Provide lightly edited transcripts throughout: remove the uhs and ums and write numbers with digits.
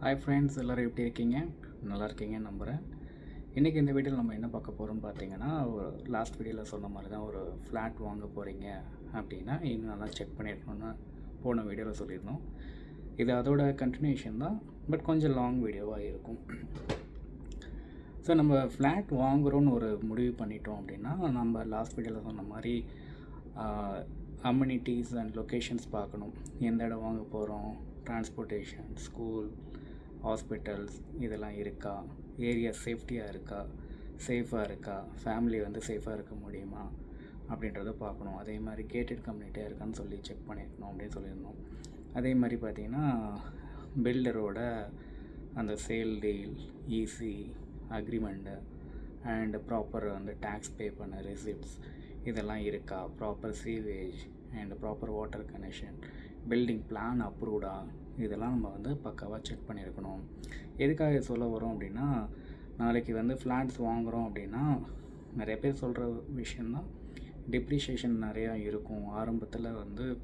Hi friends, எல்லோரும் எப்படி இருக்கீங்க? நல்லா இருக்கீங்கன்னு நம்புகிறேன். இன்றைக்கி இந்த வீடியோவில் நம்ம என்ன பார்க்க போகிறோம்னு பார்த்தீங்கன்னா, ஒரு லாஸ்ட் வீடியோவில் சொன்ன மாதிரி தான், ஒரு ஃப்ளாட் வாங்க போகிறீங்க அப்படின்னா இன்னும் நல்லா செக் பண்ணியிருக்கணும்னு போன வீடியோவில் சொல்லியிருந்தோம். இது அதோட கண்டினியூஷன் தான், பட் கொஞ்சம் லாங் வீடியோவாக இருக்கும். ஸோ நம்ம ஃப்ளாட் வாங்குகிறோன்னு ஒரு முடிவு பண்ணிட்டோம் அப்படின்னா, நம்ம லாஸ்ட் வீடியோவில் சொன்ன மாதிரி அம்யூனிட்டிஸ் அண்ட் லொக்கேஷன்ஸ் பார்க்கணும். எந்த இடம் வாங்க போகிறோம், டிரான்ஸ்போர்ட்டேஷன், ஸ்கூல், ஹாஸ்பிட்டல்ஸ் இதெல்லாம் இருக்கா, ஏரியா சேஃப்டியாக இருக்கா, சேஃபாக இருக்கா, ஃபேமிலி சேஃபாக இருக்க முடியுமா அப்படின்றத பார்க்கணும். அதே மாதிரி கேட்டட் கம்யூனிட்டியாக இருக்கான்னு சொல்லி செக் பண்ணியிருக்கணும் அப்படின்னு சொல்லியிருந்தோம். அதே மாதிரி பார்த்திங்கன்னா பில்டரோட அந்த sale deal, EC agreement and proper tax pay பண்ண ரெசிப்ட்ஸ் இதெல்லாம் இருக்கா, proper sewage and proper water connection, building plan அப்ரூவ்டா, இதெல்லாம் நம்ம பக்காவாக செக் பண்ணியிருக்கணும். எதுக்காக சொல்ல வரோம் அப்படின்னா, நாளைக்கு ஃப்ளாட்ஸ் வாங்குகிறோம் அப்படின்னா நிறைய பேர் சொல்கிற விஷயந்தான், டெப்ரிஷியேஷன் நிறையா இருக்கும். ஆரம்பத்தில்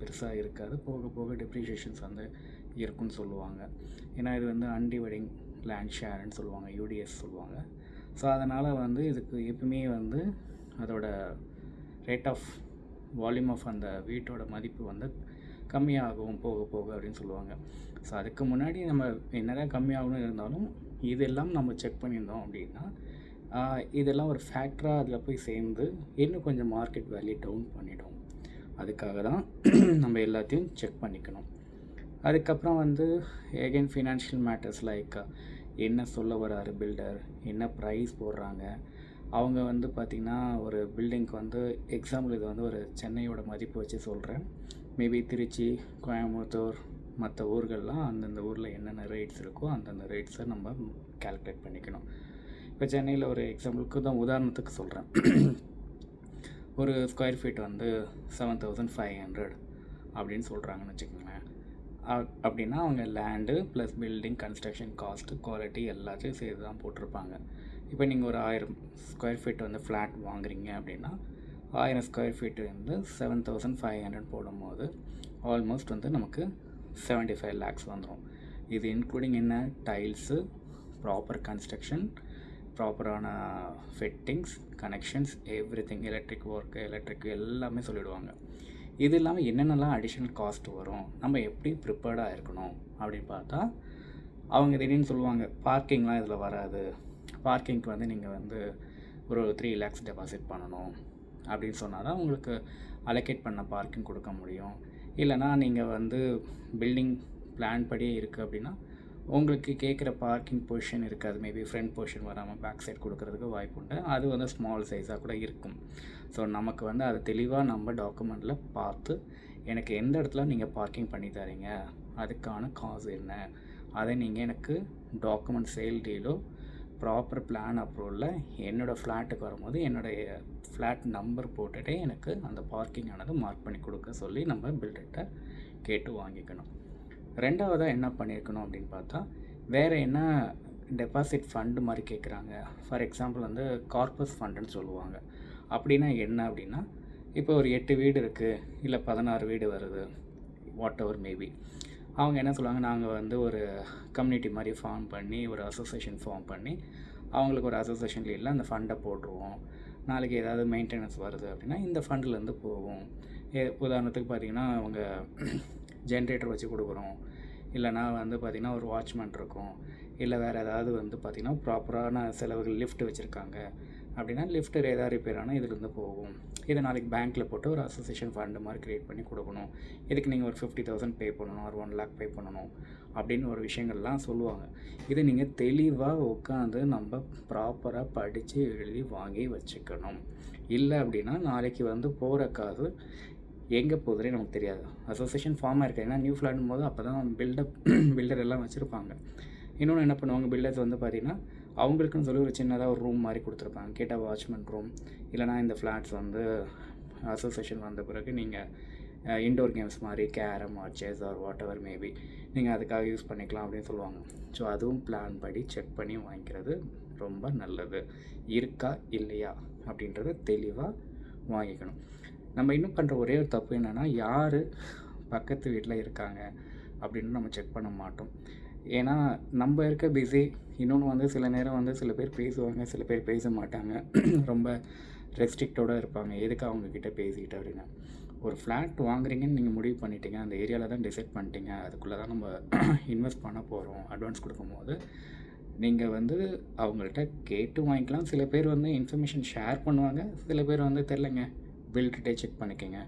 பெருசாக இருக்காது, போக போக டெப்ரிஷியேஷன்ஸ் இருக்குன்னு சொல்லுவாங்க. ஏன்னா இது அன்டிவைடிங் லேண்ட் ஷேர்ன்னு சொல்லுவாங்க, யூடிஎஸ் சொல்லுவாங்க. ஸோ அதனால் இதுக்கு எப்பவுமே அதோட ரேட் ஆஃப் வால்யூம் ஆஃப் அந்த வீட்டோட மதிப்பு கம்மியாகும் போக போக அப்படின்னு சொல்லுவாங்க. ஸோ அதுக்கு முன்னாடி நம்ம என்னதான் கம்மியாகணும் இருந்தாலும் இதெல்லாம் நம்ம செக் பண்ணியிருந்தோம் அப்படின்னா இதெல்லாம் ஒரு ஃபேக்டராக அதில் போய் சேர்ந்து இன்னும் கொஞ்சம் மார்க்கெட் வேல்யூ டவுன் பண்ணிடும். அதுக்காக தான் நம்ம எல்லாத்தையும் செக் பண்ணிக்கணும். அதுக்கப்புறம் எகைன் ஃபினான்ஷியல் மேட்டர்ஸ் லைக் என்ன சொல்ல வராரு பில்டர், என்ன ப்ரைஸ் போடுறாங்க. அவங்க பார்த்திங்கன்னா ஒரு பில்டிங்க்கு எக்ஸாம்பிள் இது ஒரு சென்னையோட மதிப்பு வச்சு சொல்கிறேன். மேபி திருச்சி, கோயம்புத்தூர் மற்ற ஊர்கள்லாம் அந்தந்த ஊரில் என்னென்ன ரேட்ஸ் இருக்கோ அந்தந்த ரேட்ஸை நம்ம கால்குலேட் பண்ணிக்கணும். இப்போ சென்னையில் ஒரு எக்ஸாம்பிளுக்கு தான் உதாரணத்துக்கு சொல்கிறேன். ஒரு ஸ்கொயர் ஃபீட் 7,500 அப்படின்னு சொல்கிறாங்கன்னு வச்சுக்கோங்களேன். அப்படின்னா அவங்க land plus building construction cost quality எல்லாத்தையும் சேர்த்து தான் போட்டிருப்பாங்க. இப்போ நீங்கள் ஒரு 1000 ஸ்கொயர் ஃபீட் ஃப்ளாட் வாங்குறீங்க அப்படின்னா 1000 ஸ்கொயர் ஃபீட்டு 7,500 போடும்போது ஆல்மோஸ்ட் நமக்கு 75 lakhs வந்துடும். இது இன்க்ளூடிங் என்ன, டைல்ஸு, ப்ராப்பர் கன்ஸ்ட்ரக்ஷன், ப்ராப்பரான fittings, connections, everything, electric work, electric எல்லாமே சொல்லிவிடுவாங்க. இது இல்லாமல் என்னென்னலாம் அடிஷ்னல் காஸ்ட் வரும், நம்ம எப்படி ப்ரிப்பேர்டாக இருக்கணும் அப்படின்னு பார்த்தா, அவங்க திடீர்னு சொல்லுவாங்க பார்க்கிங்லாம் இதில் வராது, பார்க்கிங்க்கு நீங்கள் ஒரு 3 lakhs டெபாசிட் பண்ணணும் அப்படின்னு சொன்னால் தான் உங்களுக்கு அலோகேட் பண்ண பார்க்கிங் கொடுக்க முடியும். இல்லைனா நீங்கள் பில்டிங் பிளான் படியே இருக்குது அப்படின்னா உங்களுக்கு கேட்குற பார்க்கிங் பொசிஷன் இருக்காது. மேபி ஃப்ரண்ட் பொசிஷன் வராமல் பேக் சைட் கொடுக்கறதுக்கு வாய்ப்பு உண்டு. அது ஸ்மால் சைஸாக கூட இருக்கும். ஸோ நமக்கு அது தெளிவாக நம்ம டாக்குமெண்ட்டில் பார்த்து எனக்கு எந்த இடத்துல நீங்கள் பார்க்கிங் பண்ணி தரீங்க, அதுக்கான காசு என்ன, அதை நீங்கள் எனக்கு டாக்குமெண்ட் சேல் டீலோ ப்ராப்பர் பிளான் அப்ரூவலில் என்னோடய ஃப்ளாட்டுக்கு வரும்போது என்னுடைய ஃப்ளாட் நம்பர் போட்டுகிட்டே எனக்கு அந்த பார்க்கிங் ஆனது மார்க் பண்ணி கொடுக்க சொல்லி நம்ம பில்டர்கிட்ட கேட்டு வாங்கிக்கணும். ரெண்டாவதாக என்ன பண்ணியிருக்கணும் அப்படின்னு பார்த்தா, வேறு என்ன டெபாசிட் ஃபண்டு மாதிரி கேட்குறாங்க. ஃபார் எக்ஸாம்பிள் கார்பஸ் ஃபண்டுன்னு சொல்லுவாங்க. அப்படின்னா என்ன அப்படின்னா, இப்போ ஒரு 8 வீடு இருக்குது, இல்லை 16 வீடு வருது, வாட் எவர் மேபி. அவங்க என்ன சொல்லுவாங்க, நாங்கள் ஒரு கம்யூனிட்டி மாதிரி ஃபார்ம் பண்ணி, ஒரு அசோசியேஷன் ஃபார்ம் பண்ணி, அவங்களுக்கு ஒரு அசோசியேஷன் லீடில் அந்த ஃபண்டை போட்டுருவோம். நாளைக்கு ஏதாவது மெயின்டெனன்ஸ் வருது அப்படின்னா இந்த ஃபண்ட்லேருந்து போகும். உதாரணத்துக்கு பார்த்திங்கன்னா அவங்க ஜென்ரேட்டர் வச்சு கொடுக்குறோம், இல்லைனா பார்த்திங்கன்னா ஒரு வாட்ச்மேன் இருக்கும், இல்லை வேறு ஏதாவது பார்த்திங்கன்னா ப்ராப்பரான செலவுகள் லிஃப்ட் வச்சுருக்காங்க அப்படின்னா லிஃப்ட்டு ஏதாவது ரிப்பேர் ஆனால் இதுலேருந்து போகும். இதை நாளைக்கு பேங்க்கில் போட்டு ஒரு அசோசியேஷன் ஃபண்டு மாதிரி க்ரியேட் பண்ணி கொடுக்கணும். இதுக்கு நீங்கள் ஒரு 50,000 பே பண்ணணும், ஒரு 1 lakh பே பண்ணணும் அப்படின்னு ஒரு விஷயங்கள்லாம் சொல்லுவாங்க. இது நீங்கள் தெளிவாக உட்காந்து நம்ம ப்ராப்பராக படித்து எழுதி வாங்கி வச்சுக்கணும். இல்லை அப்படின்னா நாளைக்கு போகிற காசு எங்கே போகுதுன்னே நமக்கு தெரியாது. அசோசியேஷன் ஃபார்மாக இருக்குது, ஏன்னா நியூ ஃப்ளாட்டும் போது அப்போ தான் பில்டர் எல்லாம் வச்சுருப்பாங்க. இன்னொன்று என்ன பண்ணுவாங்க, பில்டர்ஸ் பார்த்திங்கன்னா அவங்களுக்குன்னு சொல்லி ஒரு சின்னதாக ஒரு ரூம் மாதிரி கொடுத்துருப்பாங்க, கேட்டால் வாட்ச்மேன் ரூம். இல்லைனா இந்த ஃப்ளாட்ஸ் அசோசியேஷன் வந்த பிறகு நீங்கள் இன்டோர் கேம்ஸ் மாதிரி carrom or chess or whatever maybe நீங்கள் அதுக்காக யூஸ் பண்ணிக்கலாம் அப்படின்னு சொல்லுவாங்க. ஸோ அதுவும் பிளான் படி செக் பண்ணி வாங்கிக்கிறது ரொம்ப நல்லது. இருக்கா இல்லையா அப்படின்றத தெளிவாக வாங்கிக்கணும். நம்ம இன்னும் பண்ணுற ஒரே ஒரு தப்பு என்னென்னா, யார் பக்கத்து வீட்டில் இருக்காங்க அப்படின்னு நம்ம செக் பண்ண மாட்டோம். ஏன்னா நம்ம இருக்க பிஸி. இன்னொன்று வந்து சில நேரம் வந்து சில பேர் பேசுவாங்க, சில பேர் பேச மாட்டாங்க. ரொம்ப ரெஸ்ட்ரிக்டோடு இருப்பாங்க. எதுக்கு அவங்கக்கிட்ட பேசிக்கிட்டு அப்படின்னு. ஒரு ஃப்ளாட் வாங்குறீங்கன்னு நீங்கள் முடிவு பண்ணிட்டீங்க, அந்த ஏரியாவில் தான் டிசைட் பண்ணிட்டீங்க, அதுக்குள்ளே தான் நம்ம இன்வெஸ்ட் பண்ண போகிறோம். அட்வான்ஸ் கொடுக்கும்போது நீங்கள் வந்து அவங்கள்ட்ட கேட்டு வாங்கிக்கலாம். சில பேர் வந்து இன்ஃபர்மேஷன் ஷேர் பண்ணுவாங்க, சில பேர் வந்து தெரிலங்க பில்கிட்டே செக் பண்ணிக்கோங்க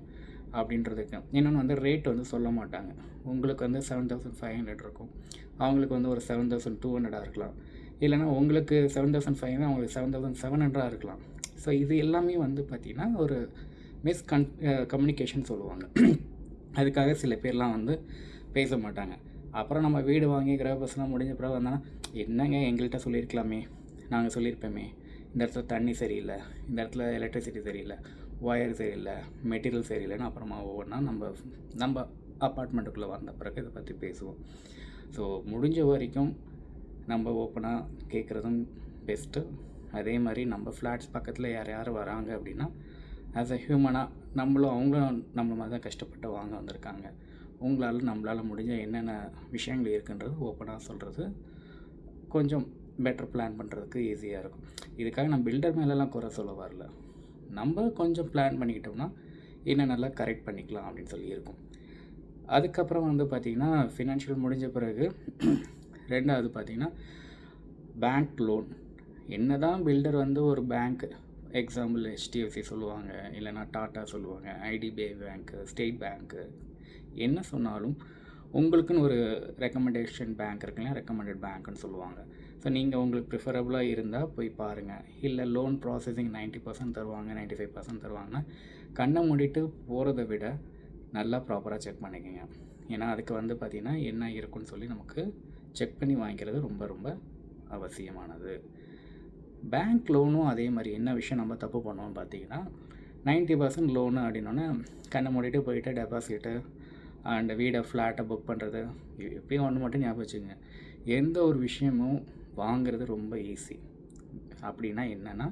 அப்படின்றதுக்கு. இன்னொன்று வந்து ரேட் வந்து சொல்ல மாட்டாங்க. உங்களுக்கு வந்து 7500 இருக்கும், அவங்களுக்கு வந்து ஒரு 7200 இருக்கலாம். இல்லைனா உங்களுக்கு 7500 அவங்களுக்கு 7700 இருக்கலாம். ஸோ இது எல்லாமே வந்து பார்த்திங்கன்னா ஒரு கம்யூனிகேஷன் சொல்லுவாங்க. அதுக்காக சில பேர்லாம் வந்து பேச மாட்டாங்க. அப்புறம் நம்ம வீடு வாங்கி கிரகப்பிரவேசம்லாம் முடிஞ்ச பிறகு வந்தோன்னா, என்னங்க எங்கள்கிட்ட சொல்லியிருக்கலாமே, நாங்கள் சொல்லியிருப்போமே, இந்த இடத்துல தண்ணி சரியில்லை, இந்த இடத்துல எலக்ட்ரிசிட்டி சரியில்லை, ஒயர் சரியில்லை, மெட்டீரியல் சரியில்லைன்னு அப்புறமா ஒவ்வொன்றா நம்ம அப்பார்ட்மெண்ட்டுக்குள்ளே வந்த பிறகு இதை பற்றி பேசுவோம். ஸோ முடிஞ்ச வரைக்கும் நம்ம ஓப்பனாக கேட்குறதும் பெஸ்ட்டு. அதே மாதிரி நம்ம ஃப்ளாட்ஸ் பக்கத்தில் யார் வராங்க அப்படின்னா, ஆஸ் அ ஹியூமனாக அவங்களும் நம்மள மாதிரி தான் கஷ்டப்பட்டு வாங்க வந்திருக்காங்க. நம்மளால் முடிஞ்ச என்னென்ன விஷயங்கள் இருக்குன்றது ஓப்பனாக சொல்கிறது கொஞ்சம் பெட்டர் பிளான் பண்ணுறதுக்கு ஈஸியாக இருக்கும். இதுக்காக நான் பில்டர் மேலெலாம் குறை சொல்ல வரல. நம்ம கொஞ்சம் பிளான் பண்ணிக்கிட்டோம்னா இன்னும் நல்லா கரெக்ட் பண்ணிக்கலாம் அப்படின்னு சொல்லி இருக்கும். அதுக்கப்புறம் வந்து பார்த்திங்கன்னா ஃபினான்ஷியல் முடிஞ்ச பிறகு ரெண்டாவது பார்த்திங்கன்னா பேங்க் லோன். என்ன தான் பில்டர் வந்து ஒரு பேங்க், எக்ஸாம்பிள் HDFC சொல்லுவாங்க, இல்லைனா டாட்டா சொல்லுவாங்க, IDBI பேங்க்கு, ஸ்டேட் பேங்க்கு, என்ன சொன்னாலும் உங்களுக்குன்னு ஒரு ரெக்கமெண்டேஷன் பேங்க் இருக்குல்ல, ரெக்கமெண்டட் பேங்க்குன்னு சொல்லுவாங்க. ஸோ நீங்கள் உங்களுக்கு ப்ரிஃபரபுளாக இருந்தால் போய் பாருங்கள். இல்லை லோன் ப்ராசஸிங் 90% தருவாங்க, 95% தருவாங்கன்னா கண்ணை மூடிட்டு போகிறத விட நல்லா ப்ராப்பராக செக் பண்ணிக்கோங்க. ஏன்னா அதுக்கு வந்து பார்த்திங்கன்னா என்ன இருக்குன்னு சொல்லி நமக்கு செக் பண்ணி வாங்கிக்கிறது ரொம்ப ரொம்ப அவசியமானது. பேங்க் லோனும் அதே மாதிரி என்ன விஷயம் நம்ம தப்பு பண்ணுவோம்னு பார்த்தீங்கன்னா, 90% லோனு அப்படின்னோடனே கண்ணை மூடிட்டு போயிட்டு டெபாசிட்டு அண்ட் வீடை ஃப்ளாட்டை புக் பண்ணுறது. எப்பயும் ஒன்று மட்டும் ஞாபகம் வச்சுக்கோங்க, எந்த ஒரு விஷயமும் வாங்கிறது ரொம்ப ஈஸி. அப்படின்னா என்னென்னா,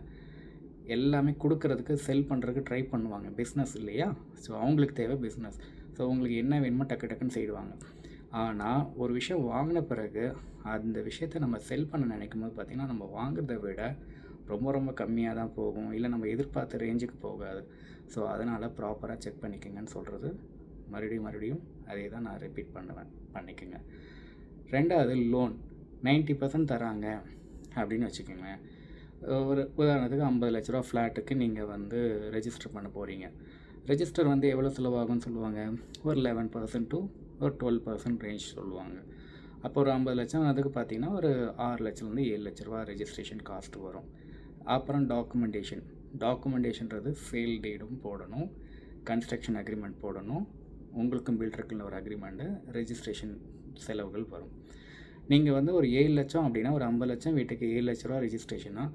எல்லாமே கொடுக்கறதுக்கு செல் பண்ணுறதுக்கு ட்ரை பண்ணுவாங்க. பிஸ்னஸ் இல்லையா? ஸோ அவங்களுக்கு தேவை பிஸ்னஸ். ஸோ உங்களுக்கு என்ன வேணுமோ டக்கு டக்குன்னு செய்வாங்க. ஆனால் ஒரு விஷயம் வாங்கின பிறகு அந்த விஷயத்தை நம்ம செல் பண்ண நினைக்கும் போது பார்த்திங்கன்னா, நம்ம வாங்குறதை விட ரொம்ப ரொம்ப கம்மியாக தான் போகும், இல்லை நம்ம எதிர்பார்த்த ரேஞ்சுக்கு போகாது. ஸோ அதனால் ப்ராப்பராக செக் பண்ணிக்கோங்கன்னு சொல்கிறது மறுபடியும் அதே தான் நான் ரிப்பீட் பண்ணிக்கோங்க. ரெண்டாவது லோன் 90% தராங்க அப்படின்னு வச்சுக்கோங்க. ஒரு உதாரணத்துக்கு 50 லட்ச ரூபா ஃப்ளாட்டுக்கு நீங்கள் வந்து ரெஜிஸ்டர் பண்ண போகிறீங்க. ரெஜிஸ்டர் வந்து எவ்வளோ செலவாகும்னு சொல்லுவாங்க, ஒரு 11% to ஒரு 12% ரேஞ்ச் சொல்லுவாங்க. அப்போ ஒரு 50 லட்சம் அதுக்கு பார்த்திங்கன்னா ஒரு 6 லட்சம்லேருந்து 7 லட்ச ரூபா ரெஜிஸ்ட்ரேஷன் காஸ்ட் வரும். அப்புறம் டாக்குமெண்டேஷன்றது சேல் டீடும் போடணும், கன்ஸ்ட்ரக்ஷன் அக்ரிமெண்ட் போடணும், உங்களுக்கும் பில்டருக்குள்ள ஒரு அக்ரிமெண்ட்டு, ரெஜிஸ்ட்ரேஷன் செலவுகள் வரும். நீங்கள் வந்து ஒரு 7 லட்சம் அப்படின்னா ஒரு 50 லட்சம் வீட்டுக்கு 7 லட்ச ரூபா ரெஜிஸ்ட்ரேஷனாக,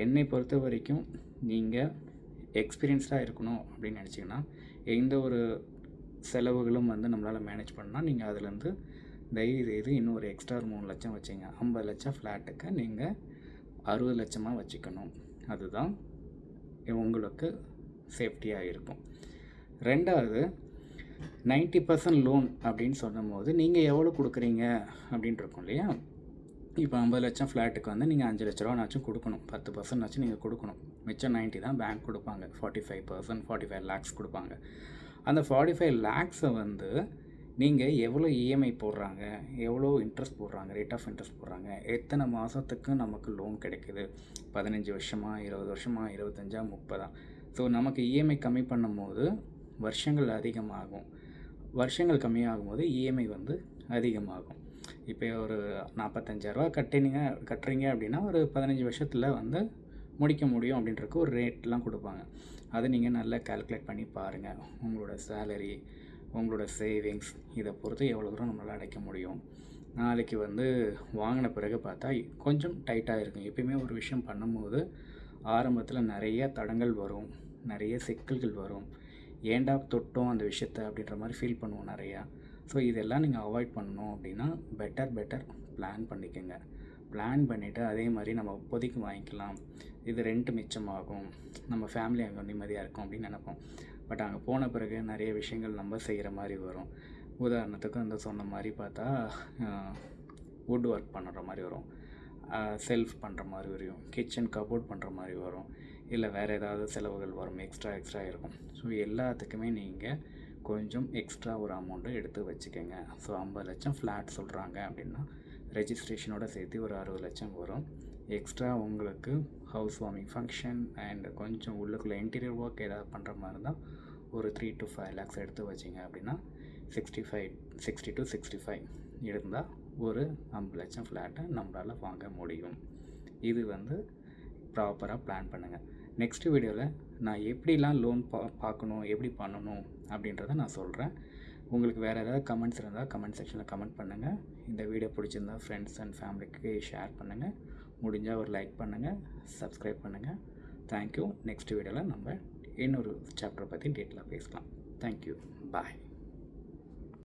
என்னை பொறுத்த வரைக்கும் நீங்கள் எக்ஸ்பீரியன்ஸ்டாக இருக்கணும் அப்படின்னு நினச்சிங்கன்னா, எந்த ஒரு செலவுகளும் வந்து நம்மளால் மேனேஜ் பண்ணால் நீங்கள் அதுலேருந்து தயவுசெய்து இன்னும் ஒரு எக்ஸ்ட்ரா 3 லட்சம் வச்சுங்க. 50 லட்சம் ஃப்ளாட்டுக்கு நீங்கள் 60 லட்சமாக வச்சுக்கணும். அதுதான் உங்களுக்கு சேஃப்டியாக இருக்கும். ரெண்டாவது 90% லோன் அப்படின்னு சொல்லும்போது நீங்கள் எவ்வளோ கொடுக்குறீங்க அப்படின்ட்டு இருக்கும் இல்லையா? இப்போ 50 லட்சம் ஃப்ளாட்டுக்கு வந்து நீங்கள் 5 லட்ச ரூபானாச்சும் கொடுக்கணும், 10% நீங்கள் கொடுக்கணும். மிச்சம் 90 தான் பேங்க் கொடுப்பாங்க. 45%, 45 லேக்ஸ் கொடுப்பாங்க. அந்த 45 லேக்ஸை வந்து நீங்கள் எவ்வளோ இஎம்ஐ போடுறாங்க, எவ்வளோ இன்ட்ரெஸ்ட் போடுறாங்க, ரேட் ஆஃப் இன்ட்ரெஸ்ட் போடுறாங்க, எத்தனை மாதத்துக்கு நமக்கு லோன் கிடைக்குது, 15 வருஷமா, 20 வருஷமா, 25, 30. ஸோ நமக்கு இஎம்ஐ கம்மி பண்ணும்போது வருஷங்கள் அதிகமாகும், வருஷங்கள் கம்மியாகும் போது இஎம்ஐ வந்து அதிகமாகும். இப்போ ஒரு 45,000 கட்டுறீங்க அப்படின்னா ஒரு 15 வருஷத்தில் வந்து முடிக்க முடியும் அப்படின்றக்கு ஒரு ரேட்லாம் கொடுப்பாங்க. அதை நீங்கள் நல்லா கால்குலேட் பண்ணி பாருங்கள். உங்களோட சேலரி, உங்களோட சேவிங்ஸ் இதை பொறுத்து எவ்வளோ தூரம் நம்மளால் அடைக்க முடியும். நாளைக்கு வந்து வாங்கின பிறகு பார்த்தா கொஞ்சம் டைட்டாக இருக்கும். எப்பயுமே ஒரு விஷயம் பண்ணும்போது ஆரம்பத்தில் நிறைய தடங்கள் வரும், நிறைய சிக்கல்கள் வரும். ஏண்டா தொட்டோம் அந்த விஷயத்தை அப்படின்ற மாதிரி ஃபீல் பண்ணுவோம் நிறையா. ஸோ இதெல்லாம் நீங்கள் அவாய்ட் பண்ணணும் அப்படின்னா பெட்டர் பிளான் பண்ணிக்கோங்க. பிளான் பண்ணிவிட்டு அதே மாதிரி நம்ம இப்போதைக்கு வாங்கிக்கலாம், இது ரெண்ட் மிச்சமாகும், நம்ம ஃபேமிலி அங்கே நிம்மதியாக இருக்கும் அப்படின்னு நினைப்போம். பட் அங்கே போன பிறகு நிறைய விஷயங்கள் நம்ம செய்கிற மாதிரி வரும். உதாரணத்துக்கு அந்த சொன்ன மாதிரி பார்த்தா வுட் ஒர்க் பண்ணுற மாதிரி வரும், செல்ஃப் பண்ணுற மாதிரி வரும், கிச்சன் கபோர்ட் பண்ணுற மாதிரி வரும், இல்லை வேறு ஏதாவது செலவுகள் வரும், எக்ஸ்ட்ரா இருக்கும். ஸோ எல்லாத்துக்குமே நீங்கள் கொஞ்சம் எக்ஸ்ட்ரா ஒரு அமௌண்ட்டை எடுத்து வச்சுக்கோங்க. ஸோ 50 லட்சம் ஃப்ளாட் சொல்கிறாங்க அப்படின்னா ரெஜிஸ்ட்ரேஷனோட சேர்த்து ஒரு 60 லட்சம் வரும். எக்ஸ்ட்ரா உங்களுக்கு ஹவுஸ் வார்மிங் ஃபங்க்ஷன் அண்ட் கொஞ்சம் உள்ளுக்குள்ளே இன்டீரியர் ஒர்க் ஏதாவது பண்ணுற மாதிரி இருந்தால் ஒரு 3 to 5 lakhs எடுத்து வச்சிங்க அப்படின்னா 60 to 65 இருந்தால் ஒரு 50 லட்சம் ஃப்ளாட்டை நம்மளால் வாங்க முடியும். இது ப்ராப்பராக பிளான் பண்ணுங்கள். நெக்ஸ்ட் வீடியோவில் நான் எப்படிலாம் லோன் பார்க்கணும், எப்படி பண்ணணும் அப்படின்றத நான் சொல்கிறேன். உங்களுக்கு வேறு ஏதாவது கமெண்ட்ஸ் இருந்தால் கமெண்ட் செக்ஷனில் கமெண்ட் பண்ணுங்கள். இந்த வீடியோ பிடிச்சிருந்தால் ஃப்ரெண்ட்ஸ் அண்ட் ஃபேமிலிக்கு ஷேர் பண்ணுங்கள். முடிஞ்சால் ஒரு லைக் பண்ணுங்கள், சப்ஸ்கிரைப் பண்ணுங்கள். தேங்க்யூ. நெக்ஸ்ட் வீடியோவில் நம்ம இன்னொரு சாப்டரை பற்றி டீட்டெயிலாக பேசலாம். தேங்க்யூ. பாய்.